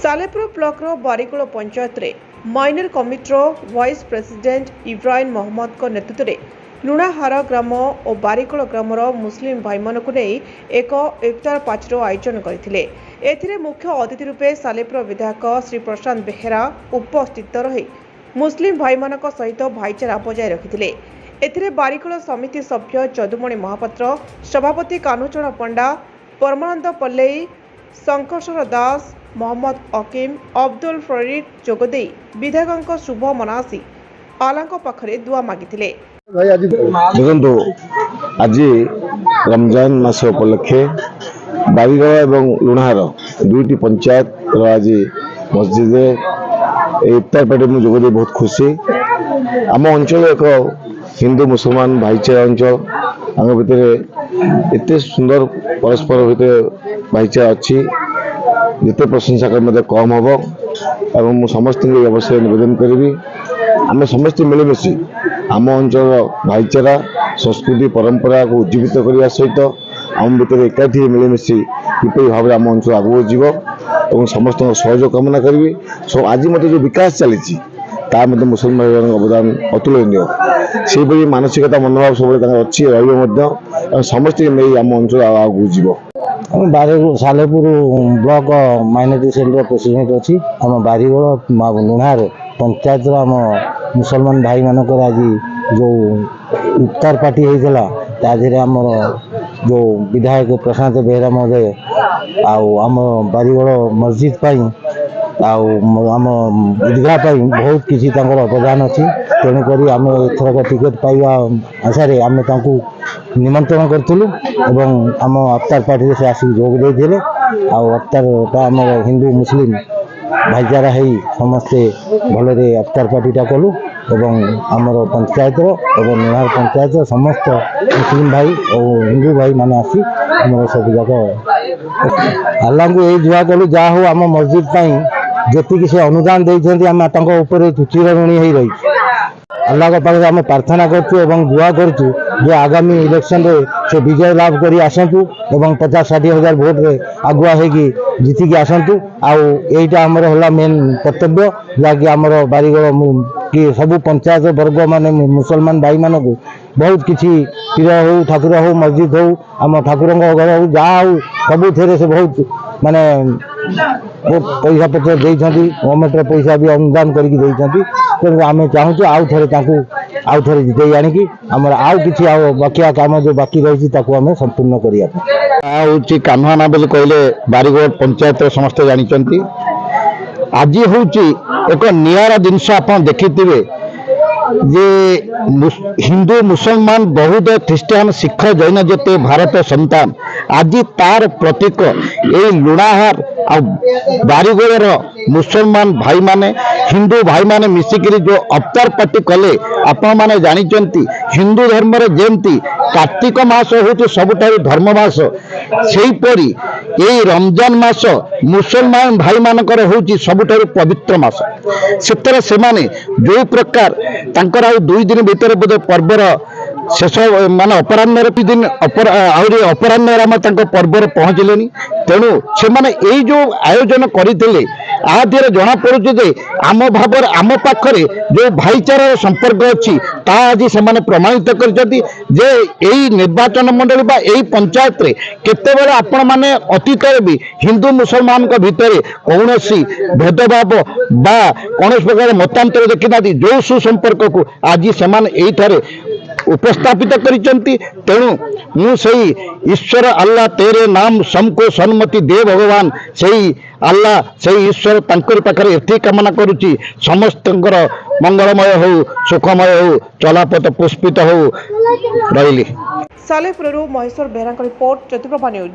Salepur blocker Barikol panchayat रे माइनर कमिटर वाइस प्रेसिडेंट इब्राहिम मोहम्मद को नेतृत्व में लुणाहार ग्राम और बारिकोल ग्रामर मुस्लिम भाई मानक नहीं एक इफ्तार पार्टीर आयोजन करते मुख्य अतिथि रूपे सालेपुर विधायक श्री प्रशांत बेहेरा उपस्थित रही मुस्लिम भाई मानक सहित भाईचारा बजाय रखिते। एथिरे बारिकोल समिति सभ्य जदुमणि महापात्र, सभापति कान्हूचरण पंडा, परमानंद पल्लेई, शंकर दास, मोहम्मद अकीम, अब्दुल फरीद जोगदे विधायकों शुभ मनासी आलांक पाखरे दुआ मागिथिले। देखो आज रमजान मास उपलक्षे बारिगड़ एवं लुणाहार दुईटी पंचायत आज मस्जिद इफ्तार पार्टी में जोगदे बहुत खुशी। आम अंचल एक हिंदू मुसलमान भाईचारा अंचल आम भितर एत सुंदर परस्पर भितर भाईचारा अच्छी जिते प्रशंसा कर कम हम और मुझे समस्त अवश्य निवेदन करी आम समस्त मिलमिशी आम अंचल भाईचारा संस्कृति परंपरा को उज्जीवित करने सहित आम भितर एकाठी मिलमिशी किपरि भाव आम अंचल आगू जीव और समस्त सहयोग कामना करी। आज मत जो विकास चली मुसलमान भाई अवदान अतुलनीय से मानसिकता मनोभाव सब अच्छी रही समस्त नहीं आम अंचल आगू जीव। Salepur block minority cell president अच्छी आम बारिगड़ लुणाहार पंचायत आम मुसलमान भाई मानक आज जो इफ्तार पार्टी होता ताधे आमर जो विधायक प्रशांत बेहेरा महोदय आम बारिगड़ मस्जिद आम ईदगाह बहुत किसी अवदान अच्छी तेणुक आम एथरक टिकेट पाइबा आशा आम निमंत्रण करूँ आम अफ्तार पार्टी से आसिक जोग देते अफ्तार आम हिंदू मुस्लिम भाईचारा है समस्ते भलरे अफ्तार पार्टीटा कलु आमर पंचायत और लुणाहार पंचायत समस्त मुस्लिम भाई और हिंदू भाई माने आसी आम सब जाक अल्लाह को यही दुआ कलु जहाँ हो आम मस्जिद जी से अनुदान देते आम चिर ऋणी हो रही अल्लाह के पाखे आम प्रार्थना करूँ दुआ करूँ जो आगामी इलेक्शन रे से विजय लाभ कर आसतु 50-60 हजार भोट रे आगुआ होगी जीतिकी आसतु आईटा आमर है मेन कर्तव्य जहाँकि आमर बारिगड़ कि सबू पंचायत वर्ग माने मुसलमान भाई मान को बहुत किसी पीर हो ठाकुर हो मस्जिद हो आम ठाकुर घर हो जहाँ हो सबू से बहुत माने पैसा पत्र देती गवर्नमेंट पैसा भी अनुदान करके आम चाहूँ आउ थे जिते आणिकी आम आउ कि बाकिया काम जो बाकी रही आम संपूर्ण कर कान्हाना बोली कहले बारिगड़ पंचायत समस्त जानी आज हूँ एक निरा जिनस आप देखिथे जे हिंदू मुसलमान बौद्ध ख्रीष्टान सिख जैन जेते भारत संतान आज तार प्रतीक ये लुणाहार आ बारिगड़ मुसलमान भाई माने हिंदू भाई माने मिसिकी जो अफ्तार पार्टी कले आपण माने जानिचंती हिंदू धर्म रे जेमती कार्तिक मास होती सबुठारु धर्म मास सेहीपरि ये रमजान मास मुसलमान भाई मानकर होची सबुठारु पवित्र मास सेतरे सेमाने जो प्रकार तांकर आ 2 दिन भीतर बोधे पर्वर शेष माने अपराह्न दिन अपराह्न पर्वर पहुँचले तेणु से माने यही जो आयोजन करते आधे जना पड़े आम भाव आम पाखरे जो भाईचारा संपर्क अच्छी आज से प्रमाणित कर निर्वाचन मंडली बा यही पंचायत रे केतेबेले आपण माने अतीत भी हिंदू मुसलमान भितर कौन भेदभाव बा कौन प्रकार मतांतर देखी ना जो सुसंपर्क को आज से उपस्थापित करिसेंती तेणु मु सही ईश्वर अल्लाह तेरे नाम सबको सन्मति दे भगवान सही अल्लाह सही ईश्वर तांकर पाखरे एथि कामना करुची समस्तंकर मंगलमय हो सुखमय हो चलापथ पुष्पित हो रही। Salepur Maheshwar Behera report Chaturprabha news.